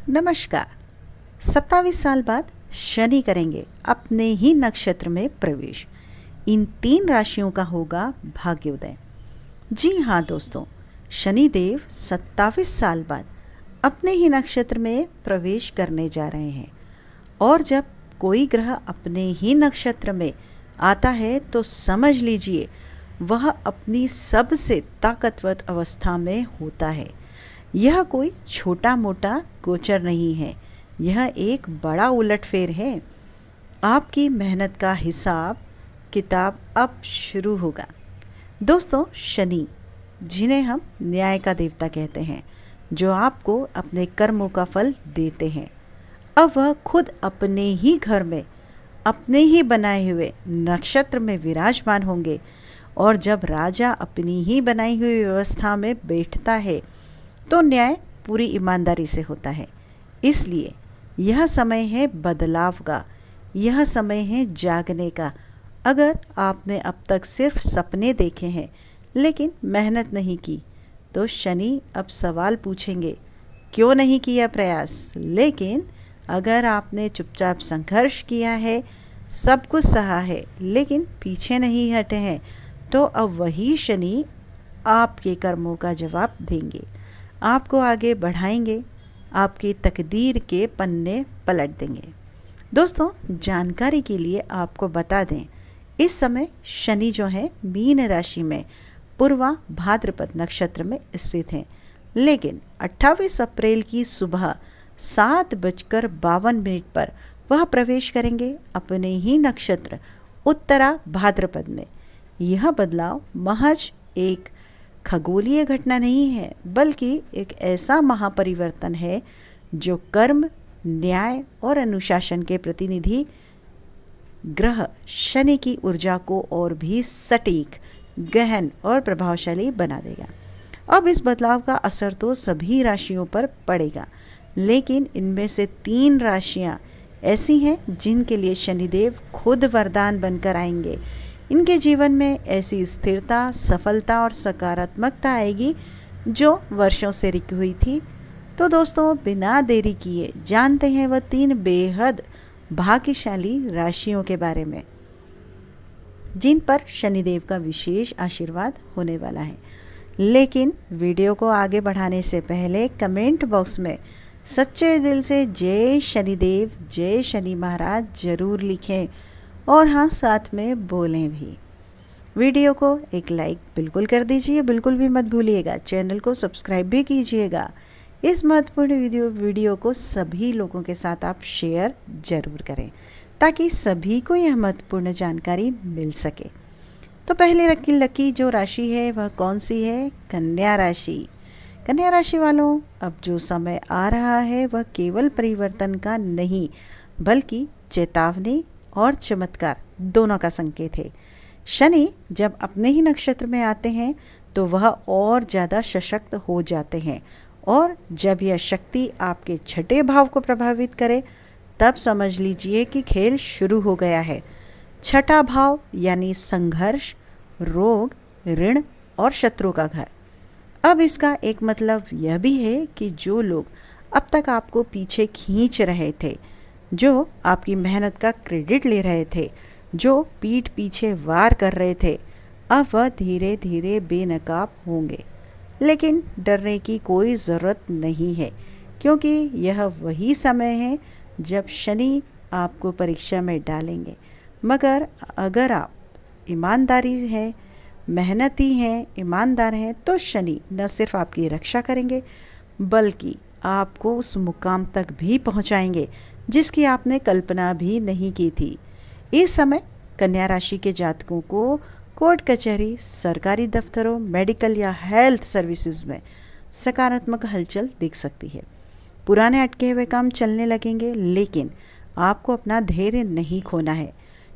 नमस्कार। 27 साल बाद शनि करेंगे अपने ही नक्षत्र में प्रवेश। इन 3 राशियों का होगा भाग्योदय। जी हाँ दोस्तों, शनिदेव 27 साल बाद अपने ही नक्षत्र में प्रवेश करने जा रहे हैं। और जब कोई ग्रह अपने ही नक्षत्र में आता है तो समझ लीजिए वह अपनी सबसे ताकतवर अवस्था में होता है। यह कोई छोटा मोटा गोचर नहीं है, यह एक बड़ा उलटफेर है। आपकी मेहनत का हिसाब किताब अब शुरू होगा। दोस्तों, शनि, जिन्हें हम न्याय का देवता कहते हैं, जो आपको अपने कर्मों का फल देते हैं, अब वह खुद अपने ही घर में अपने ही बनाए हुए नक्षत्र में विराजमान होंगे। और जब राजा अपनी ही बनाई हुई व्यवस्था में बैठता है तो न्याय पूरी ईमानदारी से होता है। इसलिए यह समय है बदलाव का, यह समय है जागने का। अगर आपने अब तक सिर्फ सपने देखे हैं लेकिन मेहनत नहीं की, तो शनि अब सवाल पूछेंगे, क्यों नहीं किया प्रयास। लेकिन अगर आपने चुपचाप संघर्ष किया है, सब कुछ सहा है लेकिन पीछे नहीं हटे हैं, तो अब वही शनि आपके कर्मों का जवाब देंगे, आपको आगे बढ़ाएंगे, आपकी तकदीर के पन्ने पलट देंगे। दोस्तों, जानकारी के लिए आपको बता दें, इस समय शनि जो है मीन राशि में पूर्वा भाद्रपद नक्षत्र में स्थित हैं। लेकिन 28 अप्रैल की सुबह 7:52 पर वह प्रवेश करेंगे अपने ही नक्षत्र उत्तरा भाद्रपद में। यह बदलाव महज एक खगोलीय घटना नहीं है, बल्कि एक ऐसा महापरिवर्तन है जो कर्म, न्याय और अनुशासन के प्रतिनिधि ग्रह शनि की ऊर्जा को और भी सटीक, गहन और प्रभावशाली बना देगा। अब इस बदलाव का असर तो सभी राशियों पर पड़ेगा, लेकिन इनमें से 3 राशियां ऐसी हैं जिनके लिए शनिदेव खुद वरदान बनकर आएंगे। इनके जीवन में ऐसी स्थिरता, सफलता और सकारात्मकता आएगी जो वर्षों से रुकी हुई थी। तो दोस्तों, बिना देरी किए जानते हैं वह 3 बेहद भाग्यशाली राशियों के बारे में, जिन पर शनिदेव का विशेष आशीर्वाद होने वाला है। लेकिन वीडियो को आगे बढ़ाने से पहले कमेंट बॉक्स में सच्चे दिल से जय शनिदेव, जय शनि महाराज जरूर लिखें और हाँ, साथ में बोलें भी। वीडियो को एक लाइक बिल्कुल कर दीजिए, बिल्कुल भी मत भूलिएगा। चैनल को सब्सक्राइब भी कीजिएगा। इस महत्वपूर्ण वीडियो को सभी लोगों के साथ आप शेयर जरूर करें ताकि सभी को यह महत्वपूर्ण जानकारी मिल सके। तो पहले लकी जो राशि है वह कौन सी है? कन्या राशि। कन्या राशि वालों, अब जो समय आ रहा है वह केवल परिवर्तन का नहीं, बल्कि चेतावनी और चमत्कार दोनों का संकेत है। शनि जब अपने ही नक्षत्र में आते हैं तो वह और ज़्यादा सशक्त हो जाते हैं, और जब यह शक्ति आपके 6ठे भाव को प्रभावित करे तब समझ लीजिए कि खेल शुरू हो गया है। 6ठा भाव यानी संघर्ष, रोग, ऋण और शत्रु का घर। अब इसका एक मतलब यह भी है कि जो लोग अब तक आपको पीछे खींच रहे थे, जो आपकी मेहनत का क्रेडिट ले रहे थे, जो पीठ पीछे वार कर रहे थे, अब वह धीरे धीरे बेनकाब होंगे। लेकिन डरने की कोई ज़रूरत नहीं है, क्योंकि यह वही समय है जब शनि आपको परीक्षा में डालेंगे। मगर अगर आप ईमानदारी हैं, मेहनती हैं, ईमानदार हैं, तो शनि न सिर्फ आपकी रक्षा करेंगे बल्कि आपको उस मुकाम तक भी पहुंचाएंगे जिसकी आपने कल्पना भी नहीं की थी। इस समय कन्या राशि के जातकों को कोर्ट कचहरी, सरकारी दफ्तरों, मेडिकल या हेल्थ सर्विसेज में सकारात्मक हलचल दिख सकती है। पुराने अटके हुए काम चलने लगेंगे, लेकिन आपको अपना धैर्य नहीं खोना है।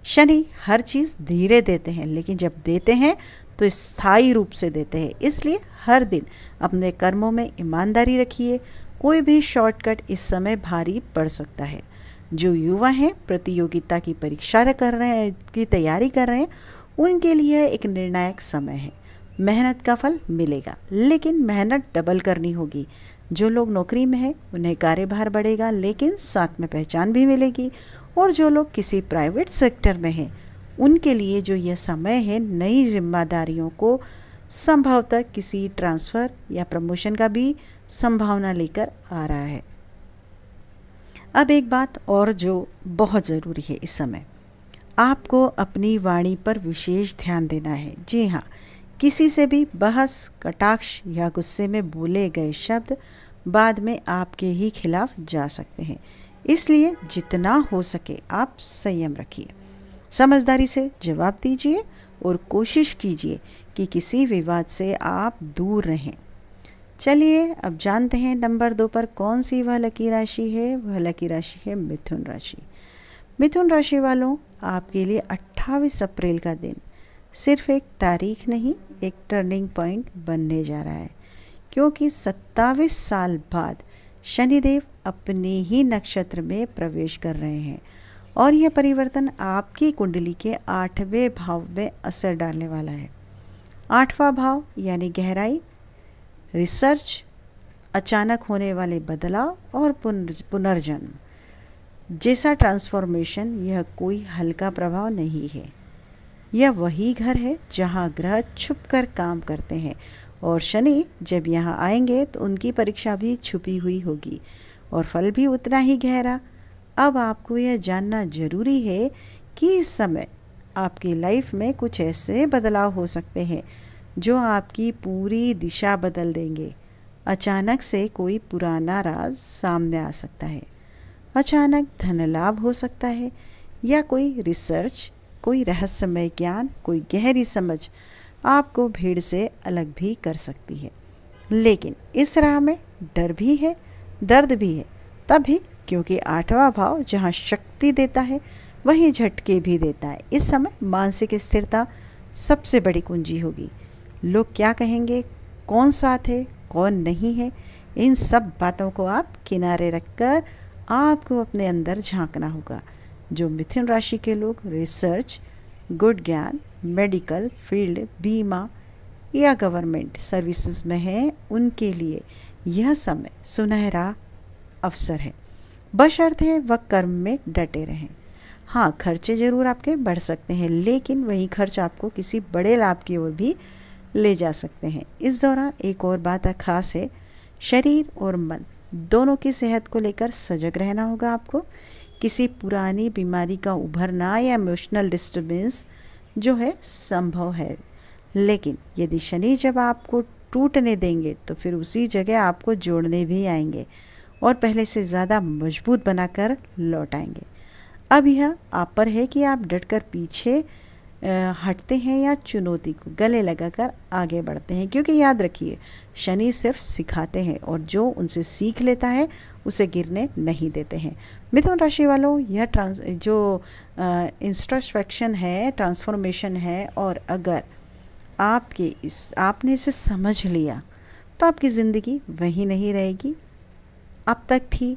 शनि हर चीज़ धीरे देते हैं, लेकिन जब देते हैं तो स्थायी रूप से देते हैं। इसलिए हर दिन अपने कर्मों में ईमानदारी रखिए। कोई भी शॉर्टकट इस समय भारी पड़ सकता है। जो युवा हैं, प्रतियोगिता की परीक्षा कर रहे हैं, की तैयारी कर रहे हैं, उनके लिए एक निर्णायक समय है। मेहनत का फल मिलेगा, लेकिन मेहनत डबल करनी होगी। जो लोग नौकरी में हैं उन्हें कार्यभार बढ़ेगा, लेकिन साथ में पहचान भी मिलेगी। और जो लोग किसी प्राइवेट सेक्टर में हैं उनके लिए जो यह समय है नई जिम्मेदारियों को संभवतः किसी ट्रांसफ़र या प्रमोशन का भी संभावना लेकर आ रहा है। अब एक बात और जो बहुत ज़रूरी है इस समय, आपको अपनी वाणी पर विशेष ध्यान देना है। जी हाँ, किसी से भी बहस, कटाक्ष या गुस्से में बोले गए शब्द बाद में आपके ही खिलाफ जा सकते हैं। इसलिए जितना हो सके आप संयम रखिए, समझदारी से जवाब दीजिए और कोशिश कीजिए कि किसी विवाद से आप दूर रहें। चलिए अब जानते हैं नंबर 2 पर कौन सी वह लकी राशि है। वह लकी राशि है मिथुन राशि। मिथुन राशि वालों, आपके लिए 28 अप्रैल का दिन सिर्फ एक तारीख नहीं, एक टर्निंग पॉइंट बनने जा रहा है, क्योंकि 27 साल बाद शनिदेव अपने ही नक्षत्र में प्रवेश कर रहे हैं और यह परिवर्तन आपकी कुंडली के 8वें भाव में असर डालने वाला है। 8वां भाव यानी गहराई, रिसर्च, अचानक होने वाले बदलाव और पुनर्जन्म जैसा ट्रांसफॉर्मेशन, यह कोई हल्का प्रभाव नहीं है। यह वही घर है जहां ग्रह छुपकर काम करते हैं और शनि जब यहां आएंगे तो उनकी परीक्षा भी छुपी हुई होगी और फल भी उतना ही गहरा। अब आपको यह जानना जरूरी है कि इस समय आपकी लाइफ में कुछ ऐसे बदलाव हो सकते हैं जो आपकी पूरी दिशा बदल देंगे। अचानक से कोई पुराना राज सामने आ सकता है, अचानक धन लाभ हो सकता है, या कोई रिसर्च, कोई रहस्यमय ज्ञान, कोई गहरी समझ आपको भीड़ से अलग भी कर सकती है। लेकिन इस राह में डर भी है, दर्द भी है, तभी क्योंकि 8वां भाव जहाँ शक्ति देता है वहीं झटके भी देता है। इस समय मानसिक स्थिरता सबसे बड़ी कुंजी होगी। लोग क्या कहेंगे, कौन साथ है, कौन नहीं है, इन सब बातों को आप किनारे रखकर आपको अपने अंदर झांकना होगा। जो मिथुन राशि के लोग रिसर्च, गुड ज्ञान, मेडिकल फील्ड, बीमा या गवर्नमेंट सर्विसेज में हैं, उनके लिए यह समय सुनहरा अवसर है, बशर्ते वह कर्म में डटे रहें। हाँ, खर्चे ज़रूर आपके बढ़ सकते हैं, लेकिन वही खर्च आपको किसी बड़े लाभ की ओर भी ले जा सकते हैं। इस दौरान एक और बात खास है, शरीर और मन दोनों की सेहत को लेकर सजग रहना होगा आपको। किसी पुरानी बीमारी का उभरना या इमोशनल डिस्टर्बेंस जो है संभव है, लेकिन यदि शनि जब आपको टूटने देंगे तो फिर उसी जगह आपको जोड़ने भी आएंगे और पहले से ज़्यादा मजबूत बनाकर लौट आएंगे। अब यह आप पर है कि आप डटकर पीछे हटते हैं या चुनौती को गले लगाकर आगे बढ़ते हैं, क्योंकि याद रखिए शनि सिर्फ सिखाते हैं और जो उनसे सीख लेता है उसे गिरने नहीं देते हैं। मिथुन राशि वालों, यह इंट्रोस्पेक्शन है, ट्रांसफॉर्मेशन है, और अगर आपने इसे समझ लिया तो आपकी ज़िंदगी वही नहीं रहेगी अब तक थी,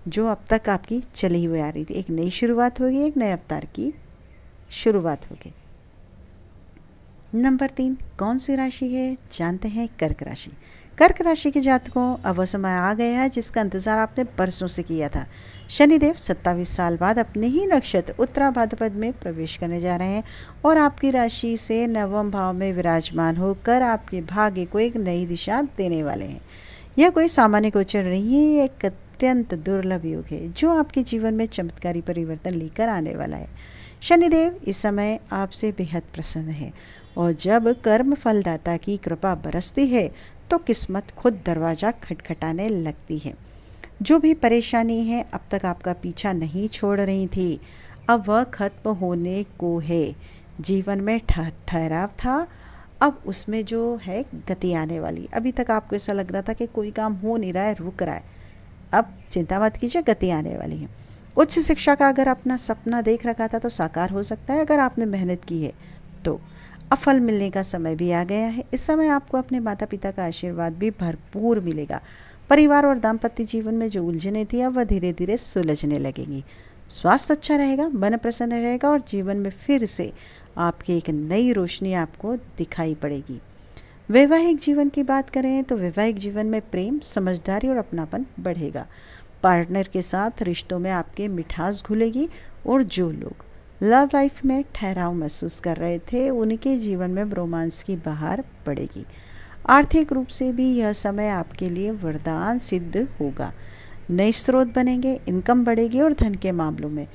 जो अब तक आपकी चली हुई आ रही थी। एक नई शुरुआत होगी, एक नए अवतार की शुरुआत होगी। नंबर 3 कौन सी राशि है, जानते हैं कर्क राशि। कर्क राशि के जातकों, अब वह समय आ गया है जिसका इंतजार आपने बरसों से किया था। शनिदेव 27 साल बाद अपने ही नक्षत्र उत्तरा भाद्रपद में प्रवेश करने जा रहे हैं और आपकी राशि से 9वें भाव में विराजमान होकर आपके भाग्य को एक नई दिशा देने वाले हैं। यह कोई सामान्य गोचर नहीं है, एक अत्यंत दुर्लभ योग है जो आपके जीवन में चमत्कारी परिवर्तन लेकर आने वाला है। शनिदेव इस समय आपसे बेहद प्रसन्न है और जब कर्म फलदाता की कृपा बरसती है तो किस्मत खुद दरवाज़ा खटखटाने लगती है। जो भी परेशानी है अब तक आपका पीछा नहीं छोड़ रही थी, अब वह खत्म होने को है। जीवन में ठहराव था, अब उसमें जो है गति आने वाली। अभी तक आपको ऐसा लग रहा था कि कोई काम हो नहीं रहा है, रुक रहा है, अब चिंता मत कीजिए, गति आने वाली है। उच्च शिक्षा का अगर अपना सपना देख रखा था तो साकार हो सकता है अगर आपने मेहनत की है तो। अब फल मिलने का समय भी आ गया है। इस समय आपको अपने माता पिता का आशीर्वाद भी भरपूर मिलेगा। परिवार और दाम्पत्य जीवन में जो उलझने थी अब वह धीरे धीरे सुलझने लगेंगी। स्वास्थ्य अच्छा रहेगा, मन प्रसन्न रहेगा और जीवन में फिर से आपकी एक नई रोशनी आपको दिखाई पड़ेगी। वैवाहिक जीवन की बात करें तो वैवाहिक जीवन में प्रेम, समझदारी और अपनापन बढ़ेगा। पार्टनर के साथ रिश्तों में आपके मिठास घुलेगी और जो लोग लव लाइफ में ठहराव महसूस कर रहे थे उनके जीवन में रोमांस की बहार बढ़ेगी। आर्थिक रूप से भी यह समय आपके लिए वरदान सिद्ध होगा। नए स्रोत बनेंगे, इनकम बढ़ेगी और धन के मामलों में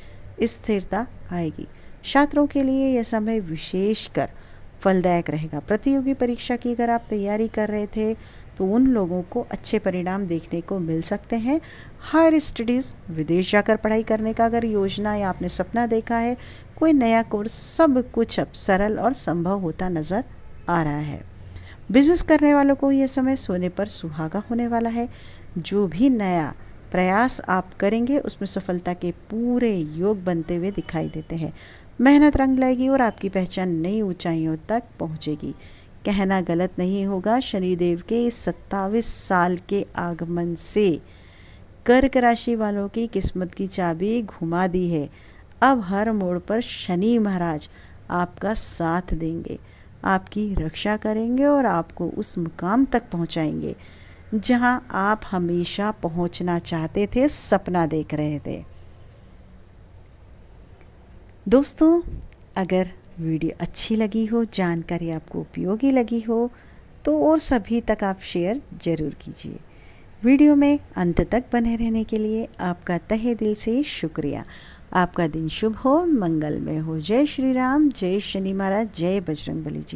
स्थिरता आएगी। छात्रों के लिए यह समय विशेषकर फलदायक रहेगा। प्रतियोगी परीक्षा की अगर आप तैयारी कर रहे थे तो उन लोगों को अच्छे परिणाम देखने को मिल सकते हैं। हायर स्टडीज़, विदेश जाकर पढ़ाई करने का अगर योजना या आपने सपना देखा है, कोई नया कोर्स, सब कुछ अब सरल और संभव होता नज़र आ रहा है। बिजनेस करने वालों को यह समय सोने पर सुहागा होने वाला है। जो भी नया प्रयास आप करेंगे उसमें सफलता के पूरे योग बनते हुए दिखाई देते हैं। मेहनत रंग लाएगी और आपकी पहचान नई ऊंचाइयों तक पहुंचेगी। कहना गलत नहीं होगा, शनिदेव के इस 27 साल के आगमन से कर्क राशि वालों की किस्मत की चाबी घुमा दी है। अब हर मोड़ पर शनि महाराज आपका साथ देंगे, आपकी रक्षा करेंगे और आपको उस मुकाम तक पहुंचाएंगे जहां आप हमेशा पहुंचना चाहते थे, सपना देख रहे थे। दोस्तों, अगर वीडियो अच्छी लगी हो, जानकारी आपको उपयोगी लगी हो तो और सभी तक आप शेयर ज़रूर कीजिए। वीडियो में अंत तक बने रहने के लिए आपका तहे दिल से शुक्रिया। आपका दिन शुभ हो, मंगलमय हो। जय श्री राम, जय शनि महाराज, जय बजरंगबली जी।